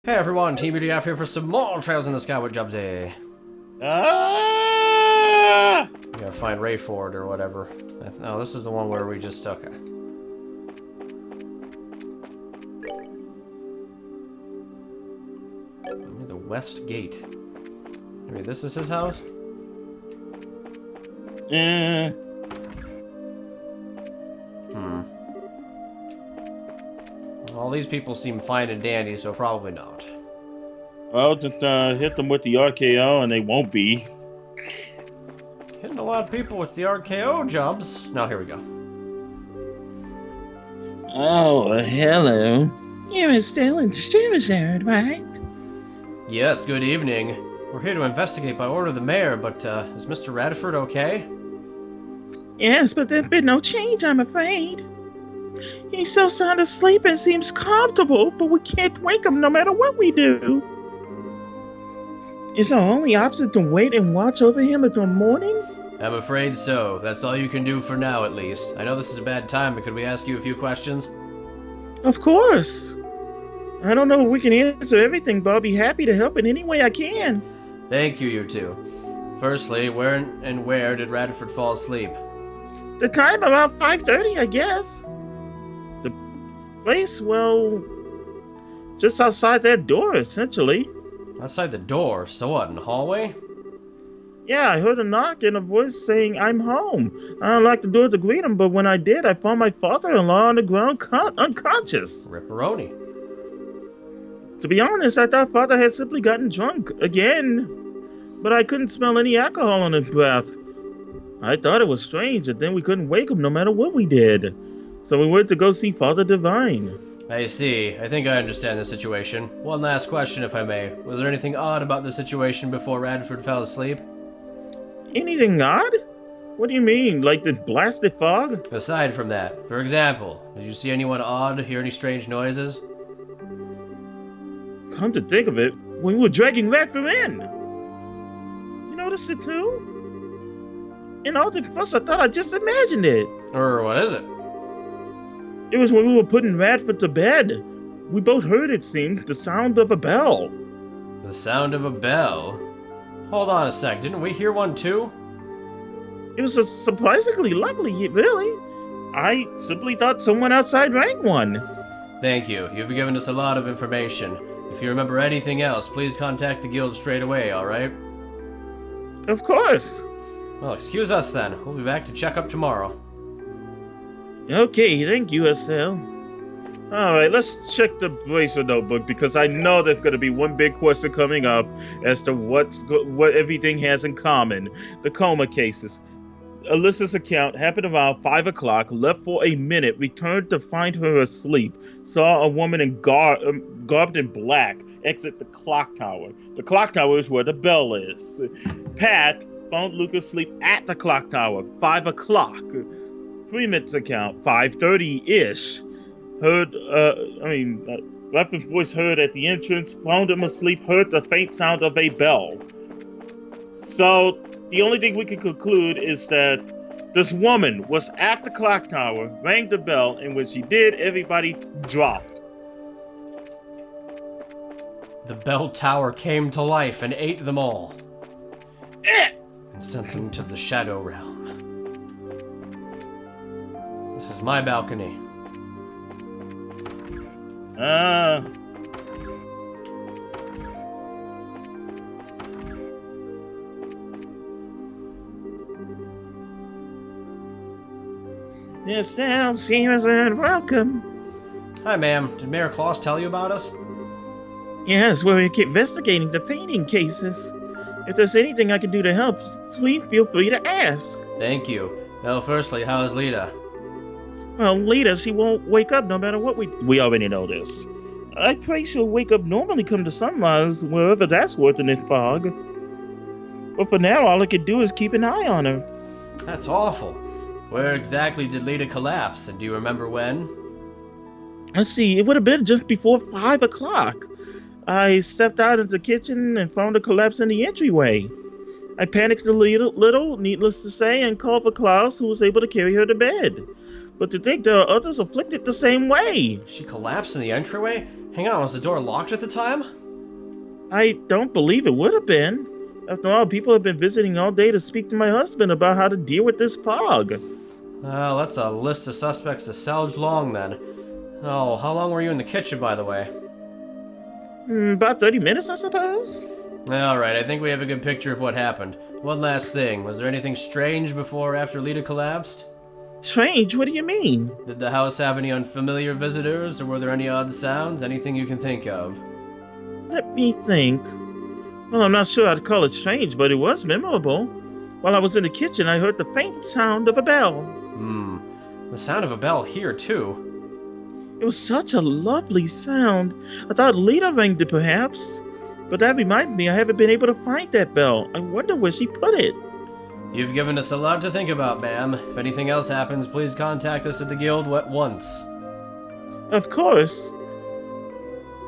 Hey everyone, Teamudf here for some more Trails in the Sky with Jubsy. Ah! We gotta find Rayford or whatever. No, this is the one where we just took it. The West Gate. Maybe this is his house? All these people seem fine and dandy, so probably not. Well, just hit them with the RKO and they won't be. Hitting a lot of people with the RKO jobs. Now here we go. Oh, hello. You're still in Stevenson, right? Yes, good evening. We're here to investigate by order of the mayor, but is Mr. Radford okay? Yes, but there's been no change, I'm afraid. He's so sound asleep and seems comfortable, but we can't wake him no matter what we do. Is our only option to wait and watch over him until morning? I'm afraid so. That's all you can do for now, at least. I know this is a bad time, but could we ask you a few questions? Of course. I don't know if we can answer everything, but I'll be happy to help in any way I can. Thank you, you two. Firstly, where did Radford fall asleep? The time about 5:30, I guess. The place, well, just outside that door, essentially. Outside the door? So what, in the hallway? Yeah, I heard a knock and a voice saying, "I'm home." I unlocked the door to greet him, but when I did, I found my father-in-law on the ground unconscious. Ripperoni. To be honest, I thought father had simply gotten drunk again, but I couldn't smell any alcohol on his breath. I thought it was strange, and then we couldn't wake him no matter what we did. So we went to go see Father Divine. I see. I think I understand the situation. One last question, if I may. Was there anything odd about the situation before Radford fell asleep? Anything odd? What do you mean, like the blasted fog? Aside from that, for example, did you see anyone odd, hear any strange noises? Come to think of it, we were dragging Radford in. You noticed it too? In all the fuss, I thought I just imagined it. Or what is it? It was when we were putting Radford to bed. We both heard, it seemed, the sound of a bell. The sound of a bell? Hold on a sec, didn't we hear one too? It was surprisingly lovely, really. I simply thought someone outside rang one. Thank you. You've given us a lot of information. If you remember anything else, please contact the guild straight away, alright? Of course. Well, excuse us then. We'll be back to check up tomorrow. Okay, thank you, Estelle. Alright, let's check the bracer notebook, because I know there's going to be one big question coming up as to what everything has in common. The coma cases. Alyssa's account happened around 5 o'clock, left for a minute, returned to find her asleep, saw a woman in garbed in black exit the clock tower. The clock tower is where the bell is. Pat found Luca asleep at the clock tower, 5 o'clock. Freeman's account, 5:30-ish. Heard, Radford's voice heard at the entrance, found him asleep, heard the faint sound of a bell. So, the only thing we can conclude is that this woman was at the clock tower, rang the bell, and when she did, everybody dropped. The bell tower came to life and ate them all. And sent them to the Shadow Realm. This is my balcony. Yes, now, Stevenson, welcome. Hi, ma'am. Did Mayor Claus tell you about us? Yes, we're investigating the fainting cases. If there's anything I can do to help, please feel free to ask. Thank you. Now, firstly, how is Lita? Well, Lita, she won't wake up no matter what we already know this. I pray she'll wake up normally come to sunrise, wherever that's worth in this fog. But for now, all I can do is keep an eye on her. That's awful. Where exactly did Lita collapse, and do you remember when? Let's see, it would have been just before 5 o'clock. I stepped out into the kitchen and found her collapse in the entryway. I panicked a little, needless to say, and called for Klaus, who was able to carry her to bed. But to think there are others afflicted the same way. She collapsed in the entryway? Hang on, was the door locked at the time? I don't believe it would have been. After all, people have been visiting all day to speak to my husband about how to deal with this fog. Well, that's a list of suspects a salvage long then. Oh, how long were you in the kitchen, by the way? About 30 minutes, I suppose. Alright, I think we have a good picture of what happened. One last thing, was there anything strange before or after Lita collapsed? Strange? What do you mean? Did the house have any unfamiliar visitors, or were there any odd sounds? Anything you can think of? Let me think. Well, I'm not sure I'd call it strange, but it was memorable. While I was in the kitchen, I heard the faint sound of a bell. The sound of a bell here, too. It was such a lovely sound. I thought Lita rang it, perhaps. But that reminds me, I haven't been able to find that bell. I wonder where she put it. You've given us a lot to think about, ma'am. If anything else happens, please contact us at the guild at once. Of course.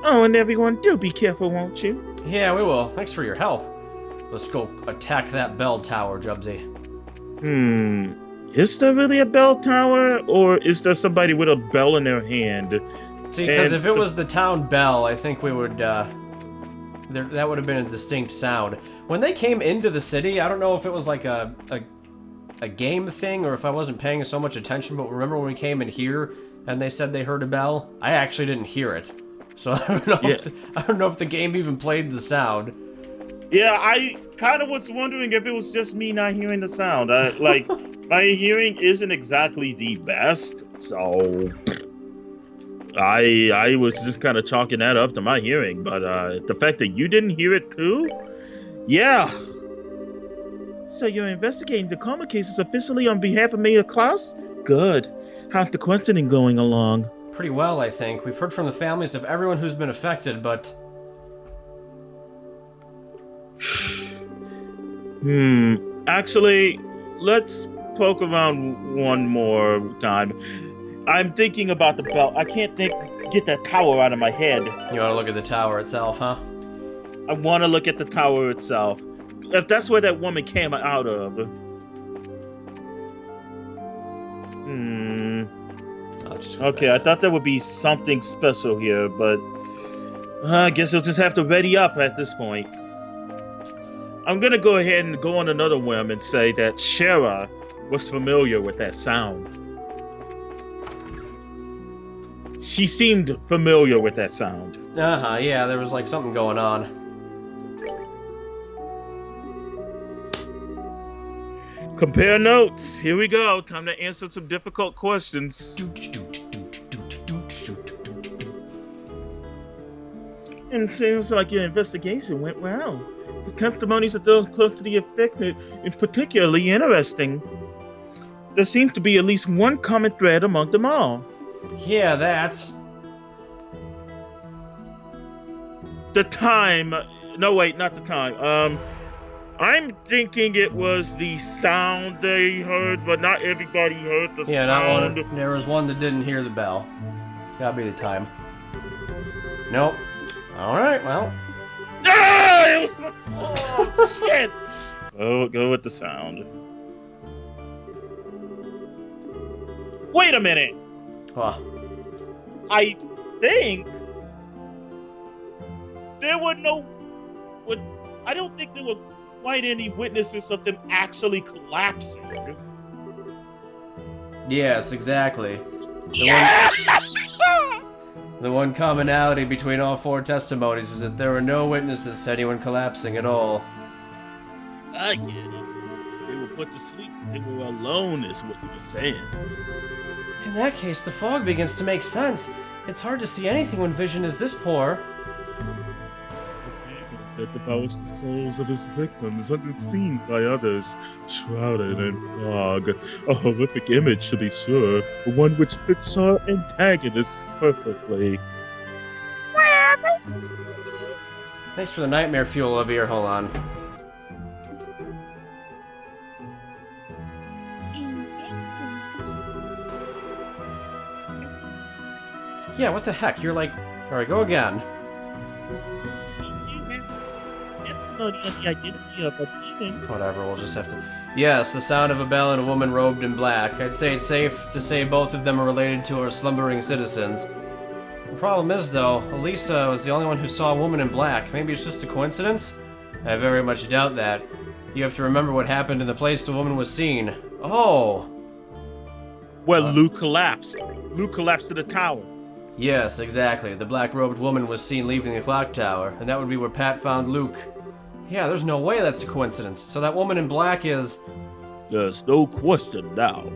Oh, and everyone, do be careful, won't you? Yeah, we will. Thanks for your help. Let's go attack that bell tower, Jubsy. Is there really a bell tower, or is there somebody with a bell in their hand? See, because if it was the town bell, I think we would, that would have been a distinct sound. When they came into the city, I don't know if it was like a game thing, or if I wasn't paying so much attention, but remember when we came in here, and they said they heard a bell? I actually didn't hear it. So I don't know if the game even played the sound. Yeah, I kind of was wondering if it was just me not hearing the sound. My hearing isn't exactly the best, so I was just kind of chalking that up to my hearing. But the fact that you didn't hear it too, yeah. So you're investigating the coma cases officially on behalf of Mayor Klaus? Good. How's the questioning going along? Pretty well, I think. We've heard from the families of everyone who's been affected, but... Actually, let's poke around one more time. I'm thinking about the bell. I can't get that tower out of my head. You want to look at the tower itself, huh? I want to look at the tower itself. If that's where that woman came out of. Okay, I thought there would be something special here, but I guess you'll just have to ready up at this point. I'm gonna go ahead and go on another whim and say that Shara was familiar with that sound. She seemed familiar with that sound. Yeah, there was like something going on. Compare notes. Here we go. Time to answer some difficult questions. And it seems like your investigation went well. The testimonies of those close to the affected is particularly interesting. There seems to be at least one common thread among them all. Yeah, that's... The time... No, wait, not the time. I'm thinking it was the sound they heard, but not everybody heard the sound. Yeah, not one. There was one that didn't hear the bell. Gotta be the time. Nope. Alright, well... Ah! It was oh, shit! Oh, go with the sound. Wait a minute! Huh. I think there were no... I don't think there were quite any witnesses of them actually collapsing. Yes, exactly. Yeah! The one commonality between all four testimonies is that there were no witnesses to anyone collapsing at all. I get it. They were put to sleep. They were alone, is what you were saying. In that case, the fog begins to make sense. It's hard to see anything when vision is this poor. That devours the souls of his victims, unseen by others, shrouded in fog. A horrific image, to be sure, but one which fits our antagonists perfectly. Wow, this... Thanks for the nightmare fuel, Olivia. Hold on. Yeah, what the heck? You're like... Alright, go again. On the identity of a demon. Whatever, we'll just have to... Yes, the sound of a bell and a woman robed in black. I'd say it's safe to say both of them are related to our slumbering citizens. problem is, though, Elisa was the only one who saw a woman in black. Maybe it's just a coincidence? I very much doubt that. You have to remember what happened in the place the woman was seen. Oh! Well, Luke collapsed. Luke collapsed to the tower. Yes, exactly. The black-robed woman was seen leaving the clock tower, and that would be where Pat found Luke. Yeah, there's no way that's a coincidence. So that woman in black is... There's no question now.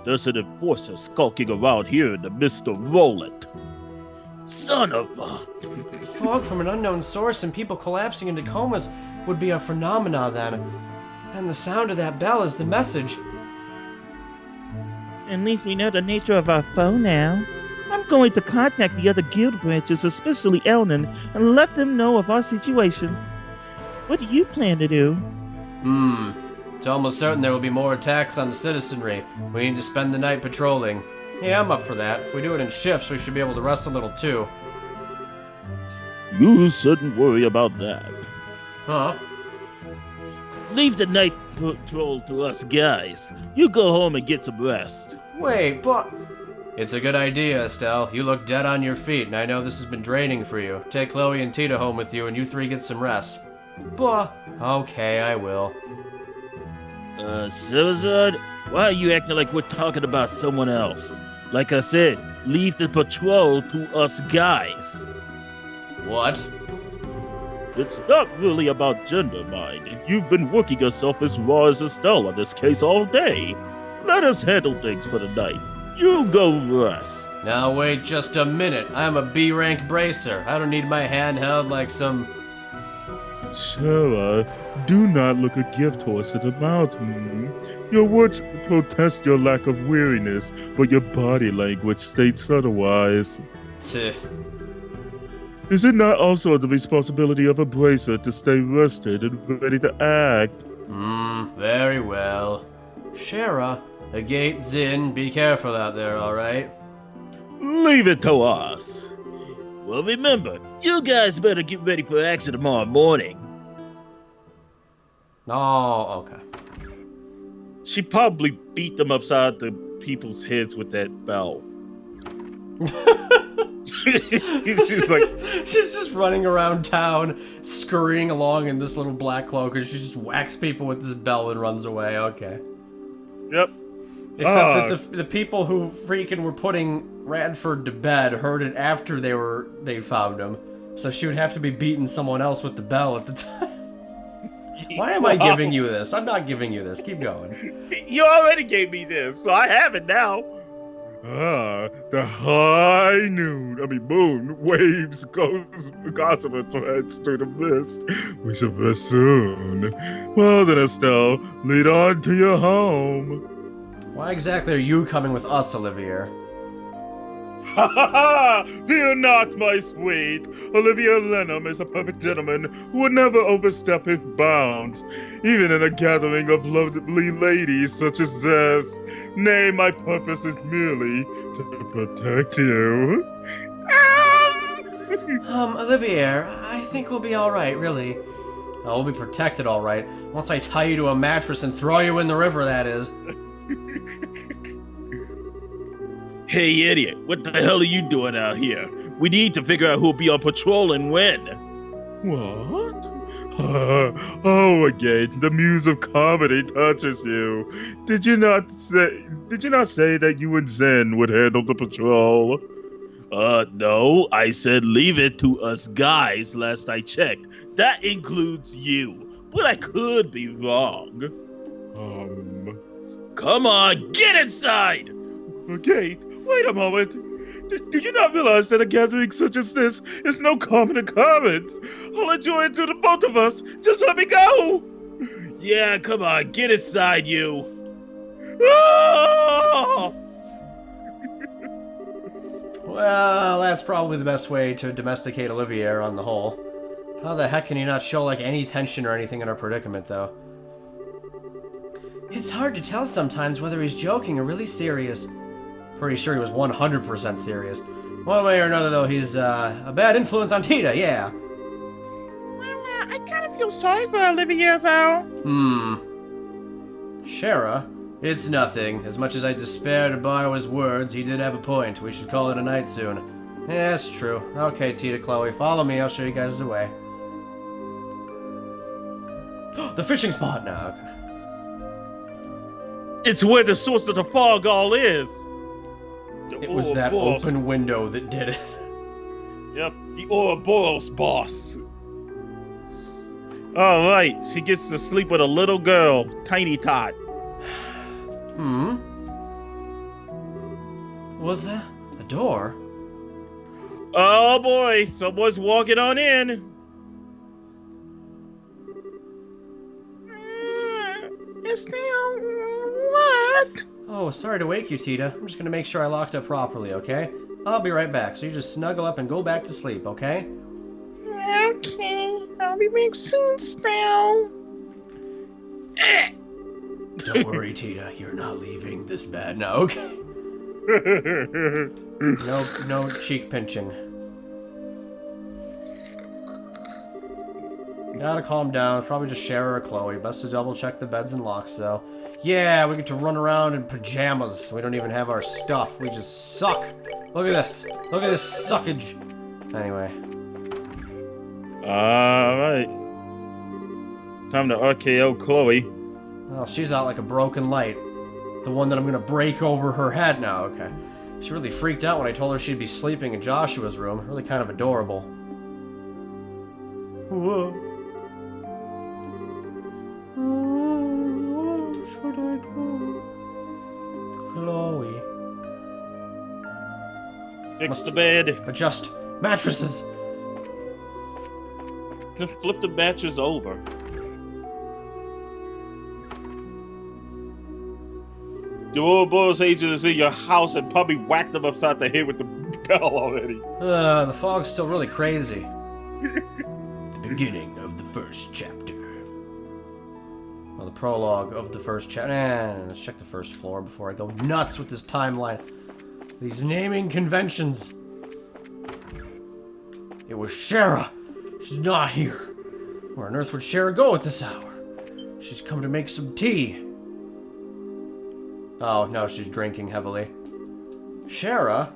There's an enforcer skulking around here in the midst of Roland. Son of a... Fog from an unknown source and people collapsing into comas would be a phenomena then. And the sound of that bell is the message. At least we know the nature of our foe now. I'm going to contact the other guild branches, especially Elnan, and let them know of our situation. What do you plan to do? It's almost certain there will be more attacks on the citizenry. We need to spend the night patrolling. Yeah, I'm up for that. If we do it in shifts, we should be able to rest a little too. You shouldn't worry about that. Huh? Leave the night patrol to us guys. You go home and get some rest. Wait, but... It's a good idea, Estelle. You look dead on your feet, and I know this has been draining for you. Take Chloe and Tita home with you, and you three get some rest. Bah. Okay, I will. Silverzard, why are you acting like we're talking about someone else? Like I said, leave the patrol to us guys. What? It's not really about gender, mind. You've been working yourself as raw as Estelle on this case all day. Let us handle things for the night. You go rest. Now wait just a minute. I'm a B-rank bracer. I don't need my hand held like some... Sarah, do not look a gift horse in the mountain. Your words protest your lack of weariness, but your body language states otherwise. Tch. Is it not also the responsibility of a bracer to stay rested and ready to act? Very well. Shara, the gate's in. Be careful out there, alright? Leave it to us. Well, remember, you guys better get ready for action tomorrow morning. Oh, okay. She probably beat them upside the people's heads with that bell. She's like... She's just running around town, scurrying along in this little black cloak, and she just whacks people with this bell and runs away. Okay. Yep. Except that the people who freaking were putting Radford to bed heard it after they found him. So she would have to be beating someone else with the bell at the time. Why am I giving you this? I'm not giving you this. Keep going. You already gave me this, so I have it now. The high moon waves gossamer threads through the mist. We shall rest soon. Well then, Estelle, lead on to your home. Why exactly are you coming with us, Olivier? Ha ha ha! Fear not, my sweet. Olivier Lenham is a perfect gentleman who would never overstep his bounds, even in a gathering of lovely ladies such as this. Nay, my purpose is merely to protect you. Olivier, I think we'll be alright, really. We'll be protected alright. Once I tie you to a mattress and throw you in the river, that is. Hey, idiot, what the hell are you doing out here? We need to figure out who'll be on patrol and when. What? Again, the muse of comedy touches you. Did you not say that you and Zen would handle the patrol? No, I said leave it to us guys last I checked. That includes you, but I could be wrong. Come on, get inside! Okay, wait a moment. Do you not realize that a gathering such as this is no common occurrence? I'll enjoy it through the both of us. Just let me go! Yeah, come on, get inside, you. Ah! Well, that's probably the best way to domesticate Olivier on the whole. How the heck can he not show, like, any tension or anything in our predicament, though? It's hard to tell sometimes whether he's joking or really serious. Pretty sure he was 100% serious. One way or another, though, he's a bad influence on Tita, yeah. Well, I kind of feel sorry for Olivia, though. Shara? It's nothing. As much as I despair to borrow his words, he did have a point. We should call it a night soon. Yeah, that's true. Okay, Tita, Chloe, follow me. I'll show you guys the way. The fishing spot now. Okay. It's where the source of the fog all is. It was that open window that did it. Yep, the Ouroboros boss. All right, she gets to sleep with a little girl, Tiny Tot. Was that a door? Oh boy, someone's walking on in. Estelle, what? Oh, sorry to wake you, Tita. I'm just gonna make sure I locked up properly, okay? I'll be right back, so you just snuggle up and go back to sleep, okay? Okay, I'll be back soon, Estelle. Don't worry, Tita. You're not leaving this bad now, okay? No cheek pinching. Gotta calm down. Probably just Shara or Chloe. Best to double check the beds and locks, though. Yeah, we get to run around in pajamas. We don't even have our stuff. We just suck. Look at this. Look at this suckage. Anyway. Alright. Time to RKO Chloe. Oh, she's out like a broken light. The one that I'm gonna break over her head now. Okay. She really freaked out when I told her she'd be sleeping in Joshua's room. Really kind of adorable. Whoa. What should I do? Chloe. Fix the bed. Adjust mattresses. Flip the mattress over. The Ouroboros agent is in your house and probably whacked them upside the head with the bell already. The fog's still really crazy. The beginning of the first chapter. Well, the prologue of the first chapter. Let's check the first floor before I go nuts with this timeline. These naming conventions. It was Shara. She's not here. Where on earth would Shara go at this hour? She's come to make some tea. Oh, no, she's drinking heavily. Shara?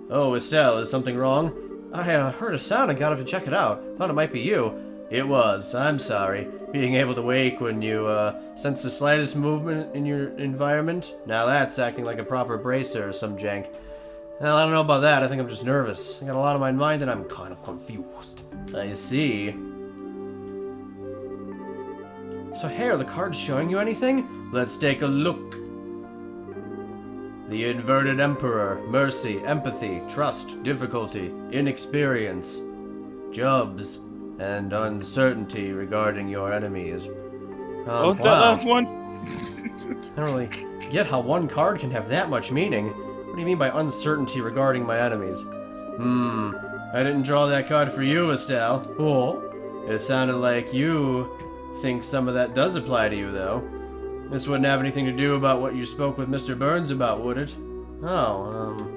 Oh, Estelle, is something wrong? I heard a sound and got up to check it out. Thought it might be you. It was. I'm sorry. Being able to wake when you, sense the slightest movement in your environment? Now that's acting like a proper bracer or some jank. Well, I don't know about that. I think I'm just nervous. I got a lot on my mind and I'm kind of confused. I see. So, hey, are the cards showing you anything? Let's take a look. The inverted emperor, mercy, empathy, trust, difficulty, inexperience, jobs, and uncertainty regarding your enemies. That Wow. last one? I don't really get how one card can have that much meaning. What do you mean by uncertainty regarding my enemies? I didn't draw that card for you, Estelle. Oh, it sounded like you think some of that does apply to you, though. This wouldn't have anything to do about what you spoke with Mr. Burns about, would it? Oh,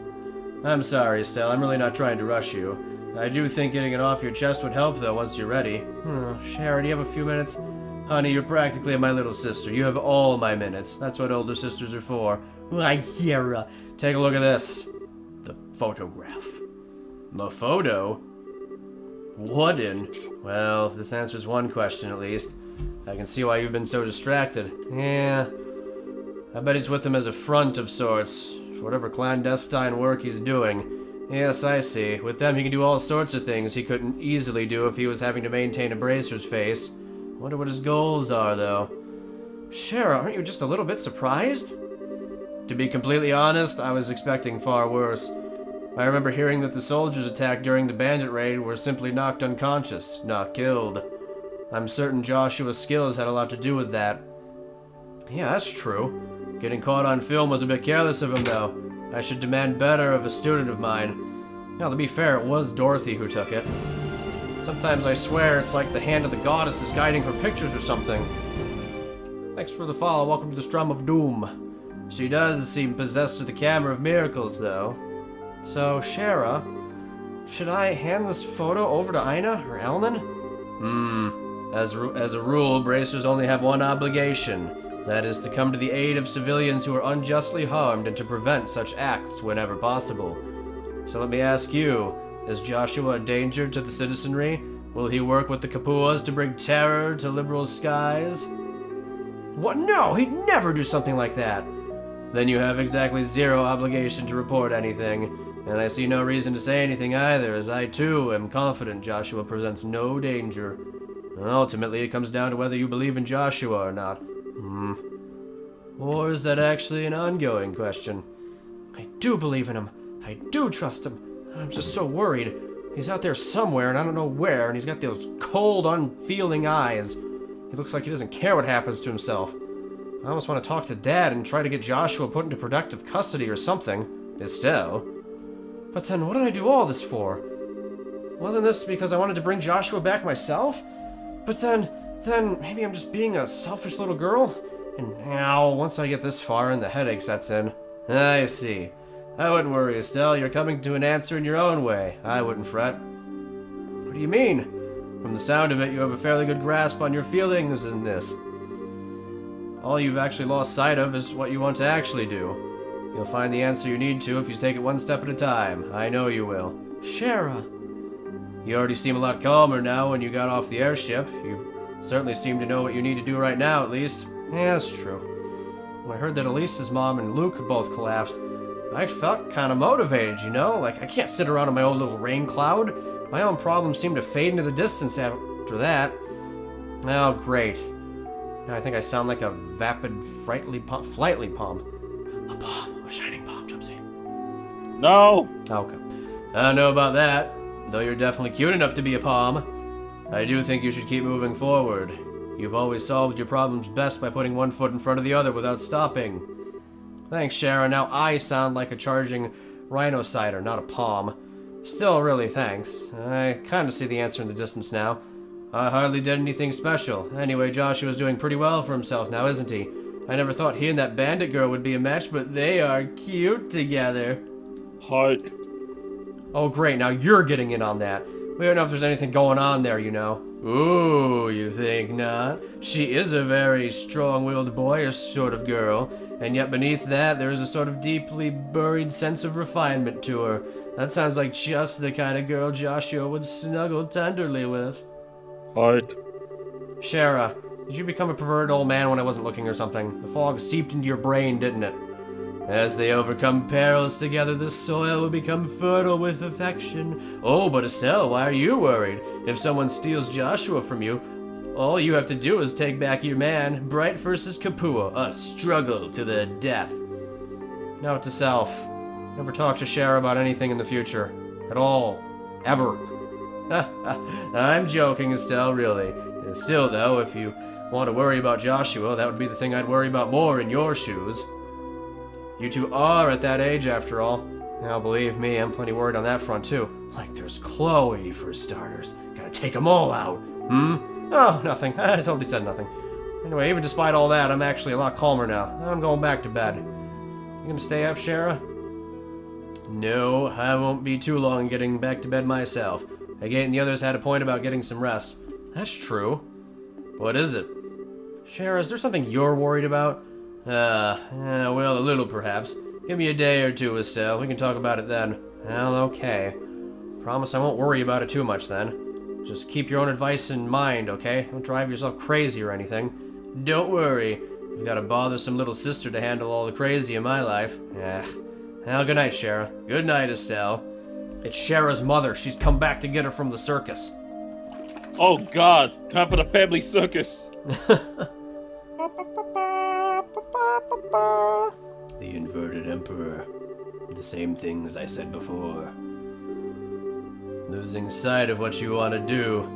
I'm sorry, Estelle. I'm really not trying to rush you. I do think getting it off your chest would help, though, once you're ready. Shara, do you have a few minutes? Honey, you're practically my little sister. You have all my minutes. That's what older sisters are for. Why, Shara, take a look at this. The photograph. The photo? What in? Well, this answers one question, at least. I can see why you've been so distracted. Yeah. I bet he's with him as a front of sorts, for whatever clandestine work he's doing. Yes, I see. With them, he can do all sorts of things he couldn't easily do if he was having to maintain a bracer's face. Wonder what his goals are, though. Shara, aren't you just a little bit surprised? To be completely honest, I was expecting far worse. I remember hearing that the soldiers attacked during the bandit raid were simply knocked unconscious, not killed. I'm certain Joshua's skills had a lot to do with that. Yeah, that's true. Getting caught on film was a bit careless of him, though. I should demand better of a student of mine. Now, to be fair, it was Dorothy who took it. Sometimes I swear it's like the hand of the goddess is guiding her pictures or something. Thanks for the follow. Welcome to the Strum of Doom. She does seem possessed with the camera of miracles, though. So, Shara, should I hand this photo over to Ina or Elnan? As a rule, bracers only have one obligation. That is to come to the aid of civilians who are unjustly harmed and to prevent such acts whenever possible. So let me ask you, is Joshua a danger to the citizenry? Will he work with the Kapuas to bring terror to liberal skies? What? No, he'd never do something like that. Then you have exactly zero obligation to report anything, and I see no reason to say anything either, as I too am confident Joshua presents no danger. Ultimately, it comes down to whether you believe in Joshua or not. Or is that actually an ongoing question? I do believe in him. I do trust him. I'm just so worried. He's out there somewhere, and I don't know where, and he's got those cold, unfeeling eyes. He looks like he doesn't care what happens to himself. I almost want to talk to Dad and try to get Joshua put into productive custody or something. Estelle. But then what did I do all this for? Wasn't this because I wanted to bring Joshua back myself? But then maybe I'm just being a selfish little girl? And now, once I get this far and the headache sets in. I see. I wouldn't worry, Estelle. You're coming to an answer in your own way. I wouldn't fret. What do you mean? From the sound of it, you have a fairly good grasp on your feelings in this. All you've actually lost sight of is what you want to actually do. You'll find the answer you need to if you take it one step at a time. I know you will. Shara. You already seem a lot calmer now when you got off the airship. You certainly seem to know what you need to do right now, at least. Yeah, that's true. When I heard that Elise's mom and Luke both collapsed, I felt kind of motivated, you know? Like, I can't sit around in my own little rain cloud. My own problems seem to fade into the distance after that. Oh, great. Now I think I sound like a vapid, flightly palm. A palm. A shining palm, Jumpsy. No! Okay. I don't know about that, though you're definitely cute enough to be a palm. I do think you should keep moving forward. You've always solved your problems best by putting one foot in front of the other without stopping. Thanks, Sharon. Now I sound like a charging rhinocider, not a palm. Still, really, thanks. I kind of see the answer in the distance now. I hardly did anything special. Anyway, Joshua's doing pretty well for himself now, isn't he? I never thought he and that bandit girl would be a match, but they are cute together. Heart. Oh, great. Now you're getting in on that. We don't know if there's anything going on there, you know. Ooh, you think not? She is a very strong-willed boyish sort of girl, and yet beneath that there is a sort of deeply buried sense of refinement to her. That sounds like just the kind of girl Joshua would snuggle tenderly with. Heart. Shara, did you become a perverted old man when I wasn't looking or something? The fog seeped into your brain, didn't it? As they overcome perils together, the soil will become fertile with affection. Oh, but Estelle, why are you worried? If someone steals Joshua from you, all you have to do is take back your man. Bright versus Kapua, a struggle to the death. Note to self, never talk to Shara about anything in the future. At all. Ever. I'm joking, Estelle, really. Still, though, if you want to worry about Joshua, that would be the thing I'd worry about more in your shoes. You two are at that age, after all. Now, believe me, I'm plenty worried on that front, too. Like, there's Chloe, for starters. Gotta take them all out. Oh, nothing. I totally said nothing. Anyway, even despite all that, I'm actually a lot calmer now. I'm going back to bed. You gonna stay up, Shara? No, I won't be too long getting back to bed myself. Agate and the others had a point about getting some rest. That's true. What is it? Shara, is there something you're worried about? Well, a little perhaps. Give me a day or two, Estelle. We can talk about it then. Well, okay. Promise I won't worry about it too much then. Just keep your own advice in mind, okay? Don't drive yourself crazy or anything. Don't worry. You've got a bothersome little sister to handle all the crazy in my life. Well, good night, Shara. Good night, Estelle. It's Shara's mother. She's come back to get her from the circus. Oh God, time for the family circus. The inverted emperor. The same things I said before. Losing sight of what you want to do.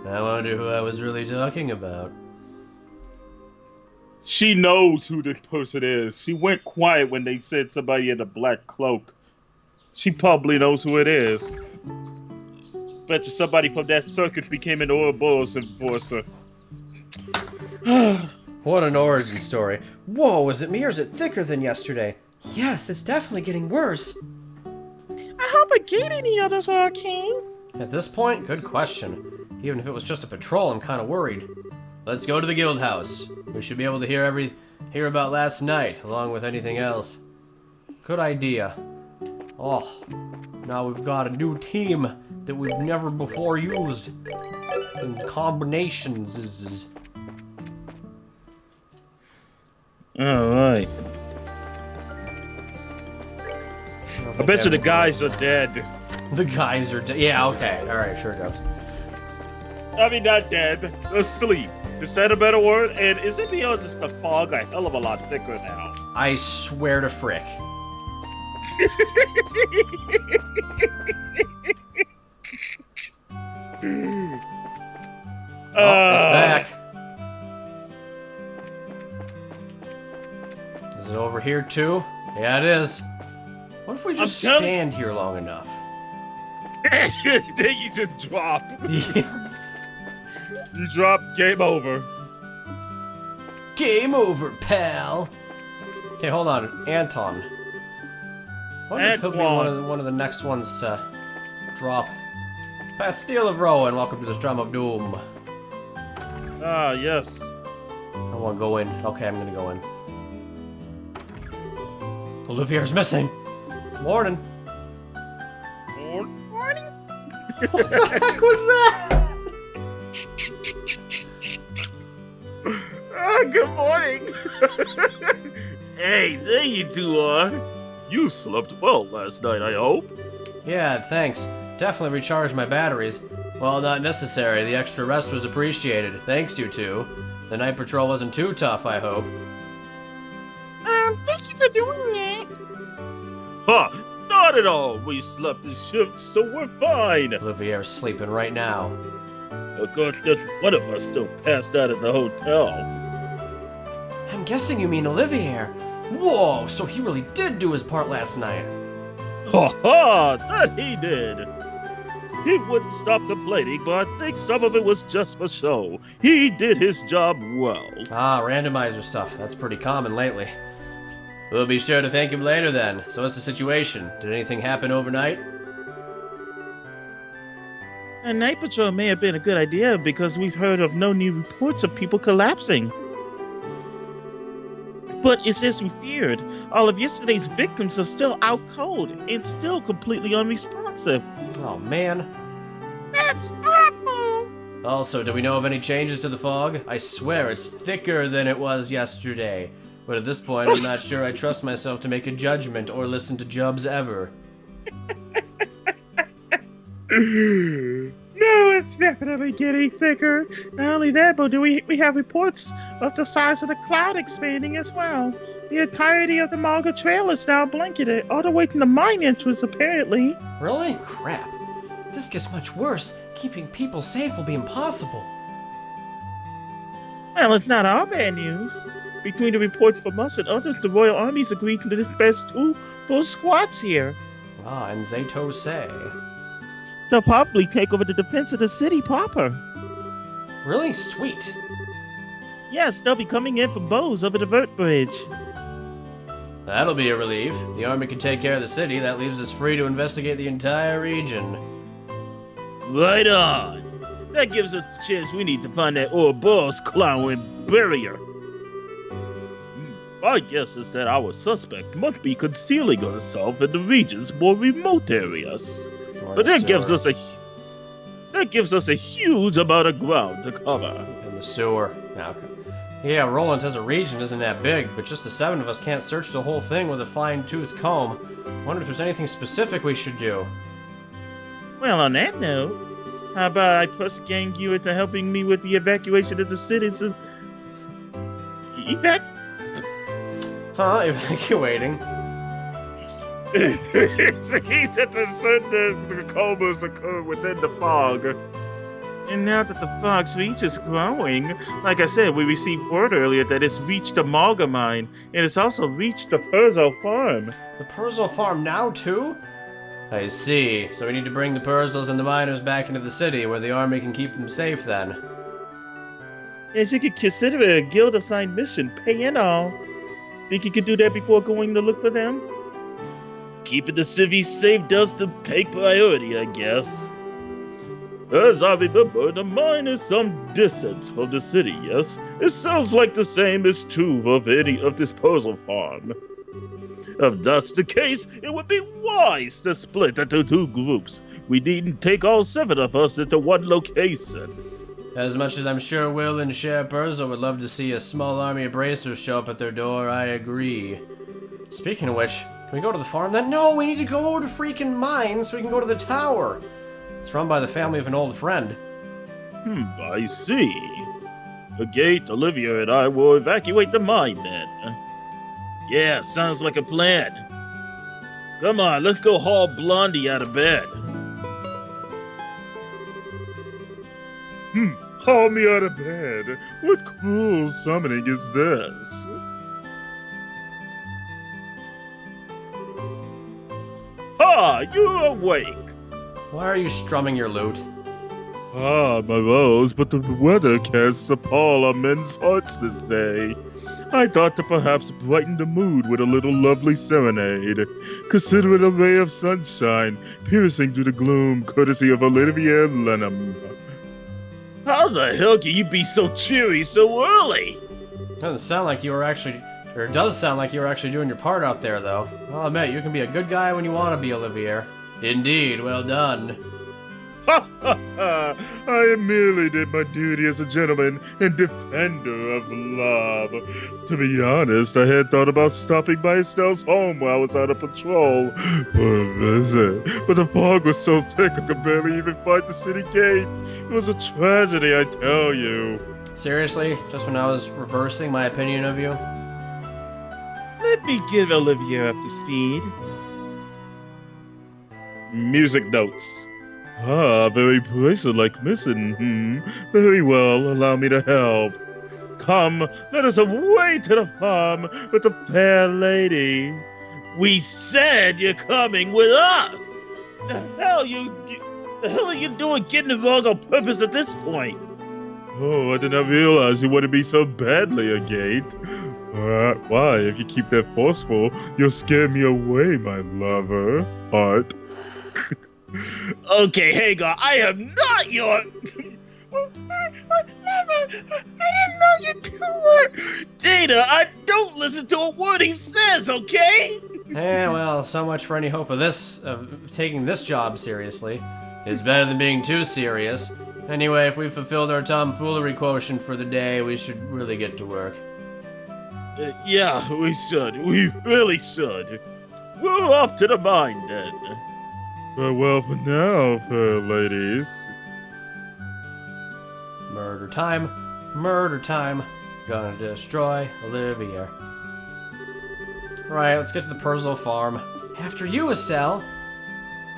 I wonder who I was really talking about. She knows who the person is. She went quiet when they said somebody in a black cloak. She probably knows who it is. Bet you somebody from that circuit became an Ouroboros enforcer. What an origin story. Whoa, is it me or is it thicker than yesterday? Yes, it's definitely getting worse. I hope Agate and the others are okay. At this point, good question. Even if it was just a patrol, I'm kind of worried. Let's go to the guild house. We should be able to hear about last night, along with anything else. Good idea. Oh, now we've got a new team that we've never before used. In combinations. Alright. I bet you the guys are dead. The guys are dead. Yeah, okay. Alright, sure, Dubs. I mean, not dead. Asleep. Is that a better word? And is it beyond just the fog a hell of a lot thicker now? I swear to frick. It's back. Is it over here too? Yeah, it is. What if we just stand here long enough? Then you just drop. Yeah. You drop, game over. Game over, pal. Okay, hold on, Anton. I wonder if he'll be one of the next ones to drop. Bastille of Rowan, welcome to this Drum of Doom. Ah, yes. I want to go in. Okay, I'm gonna go in. Olivier's missing. Morning. Morning? What the heck was that? Ah, good morning. Hey, there you two are. You slept well last night, I hope. Yeah, thanks. Definitely recharged my batteries. Well, not necessary. The extra rest was appreciated. Thanks, you two. The night patrol wasn't too tough, I hope. Thank you for doing that. Ha! Not at all. We slept the shift, so we're fine. Olivier's sleeping right now. Of course, just one of us still passed out at the hotel. I'm guessing you mean Olivier. Whoa, so he really did do his part last night. Ha ha! That he did. He wouldn't stop complaining, but I think some of it was just for show. He did his job well. Ah, randomizer stuff. That's pretty common lately. We'll be sure to thank him later then. So what's the situation? Did anything happen overnight? A night patrol may have been a good idea because we've heard of no new reports of people collapsing. But it's as we feared. All of yesterday's victims are still out cold and still completely unresponsive. Oh, man. That's awful. Also, do we know of any changes to the fog? I swear it's thicker than it was yesterday. But at this point, I'm not sure I trust myself to make a judgment or listen to Jubs ever. No, it's definitely getting thicker. Not only that, but we have reports of the size of the cloud expanding as well. The entirety of the Malga Trail is now blanketed, all the way to the mine entrance, apparently. Really? Crap. If this gets much worse, keeping people safe will be impossible. Well, it's not all bad news. Between the reports from us and others, the Royal Army's agreed to dispatch 2 full squads here. Ah, and Zato say. They'll probably take over the defense of the city proper. Really? Sweet. Yes, they'll be coming in from Bose over the Vert Bridge. That'll be a relief. The army can take care of the city. That leaves us free to investigate the entire region. Right on. That gives us the chance we need to find that Ouroboros clown and bury her. My guess is that our suspect must be concealing herself in the region's more remote areas. But that gives us a huge amount of ground to cover. In the sewer. Yeah, Roland as a region isn't that big, but just the 7 of us can't search the whole thing with a fine-tooth comb. Wonder if there's anything specific we should do. Well, on that note, how about I plus gang you into helping me with the evacuation of the city's Evacuating. It seems that the comas occur within the fog. And now that the fog's reach is growing, like I said, we received word earlier that it's reached the Malga mine, and it's also reached the Perzo farm. The Perzo farm now, too? I see. So we need to bring the Perzos and the miners back into the city, where the army can keep them safe, then. As you could consider it a guild-assigned mission, pay and all. Think you could do that before going to look for them? Keeping the civvies safe does take priority, I guess. As I remember, the mine is some distance from the city, yes? It sounds like the same is true of any of disposal farm. If that's the case, it would be wise to split into 2 groups. We needn't take all 7 of us into one location. As much as I'm sure Will and Cher Perzo would love to see a small army of bracers show up at their door, I agree. Speaking of which, can we go to the farm then? No, we need to go to freaking mine so we can go to the tower. It's run by the family of an old friend. I see. The gate, Olivia and I will evacuate the mine then. Yeah, sounds like a plan. Come on, let's go haul Blondie out of bed. Haul me out of bed. What cruel summoning is this? Ah, you're awake. Why are you strumming your lute? Ah, my rose, but the weather casts a pall on men's hearts this day. I thought to perhaps brighten the mood with a little lovely serenade. Consider it a ray of sunshine, piercing through the gloom, courtesy of Olivia Lenham. How the hell can you be so cheery so early? Doesn't sound like you were actually, or it does sound like you were actually doing your part out there, though. I'll admit, you can be a good guy when you want to be, Olivier. Indeed, well done. Ha ha ha! I merely did my duty as a gentleman and defender of love. To be honest, I had thought about stopping by Estelle's home while I was out of patrol for a visit, but the fog was so thick I could barely even find the city gate. It was a tragedy, I tell you. Seriously? Just when I was reversing my opinion of you? Let me get Olivia up to speed. Music notes. Ah, very bracelet-like missing. Very well, allow me to help. Come, let us away to the farm with the fair lady. We said you're coming with us. The hell are you doing getting along on purpose at this point? Oh, I did not realize you wanted me so badly, Agate. Why, if you keep that forceful, you'll scare me away, my lover. Heart. Okay, Hagar, I am not your... I didn't know you two were. Data, I don't listen to a word he says, okay? Well, so much for any hope of taking this job seriously. It's better than being too serious. Anyway, if we fulfilled our tomfoolery quotient for the day, we should really get to work. Yeah, we should. We really should. We're off to the mine, then. Farewell for now, fair ladies. Murder time. Murder time. Gonna destroy Olivia. Right, let's get to the Perzo farm. After you, Estelle.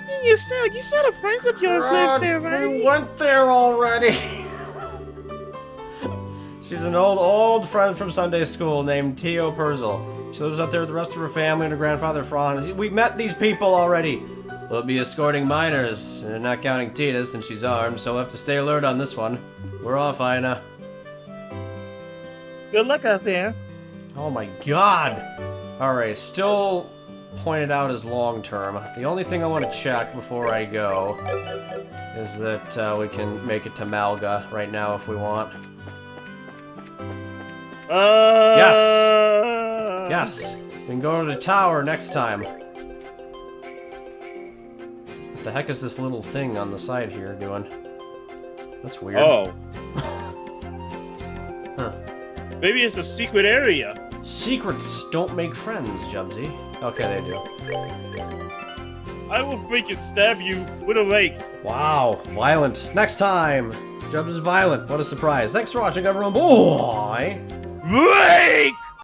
Hey, Estelle, you said a friend of yours lives there, right? We went there already. She's an old friend from Sunday school named Tio Perzel. She lives out there with the rest of her family and her grandfather Franz. We met these people already. We'll be escorting miners, not counting Tina since she's armed, so we'll have to stay alert on this one. We're off, Ina. Good luck out there. Oh my god! Alright, still pointed out as long term. The only thing I want to check before I go is that we can make it to Malga right now if we want. Yes! Yes! We can go to the tower next time. What the heck is this little thing on the side here doing? That's weird. Oh. Huh. Maybe it's a secret area. Secrets don't make friends, Jubsy. Okay, they do. I will freaking stab you with a rake. Wow, violent. Next time! Jubs is violent. What a surprise. Thanks for watching, everyone. Boy! Rake!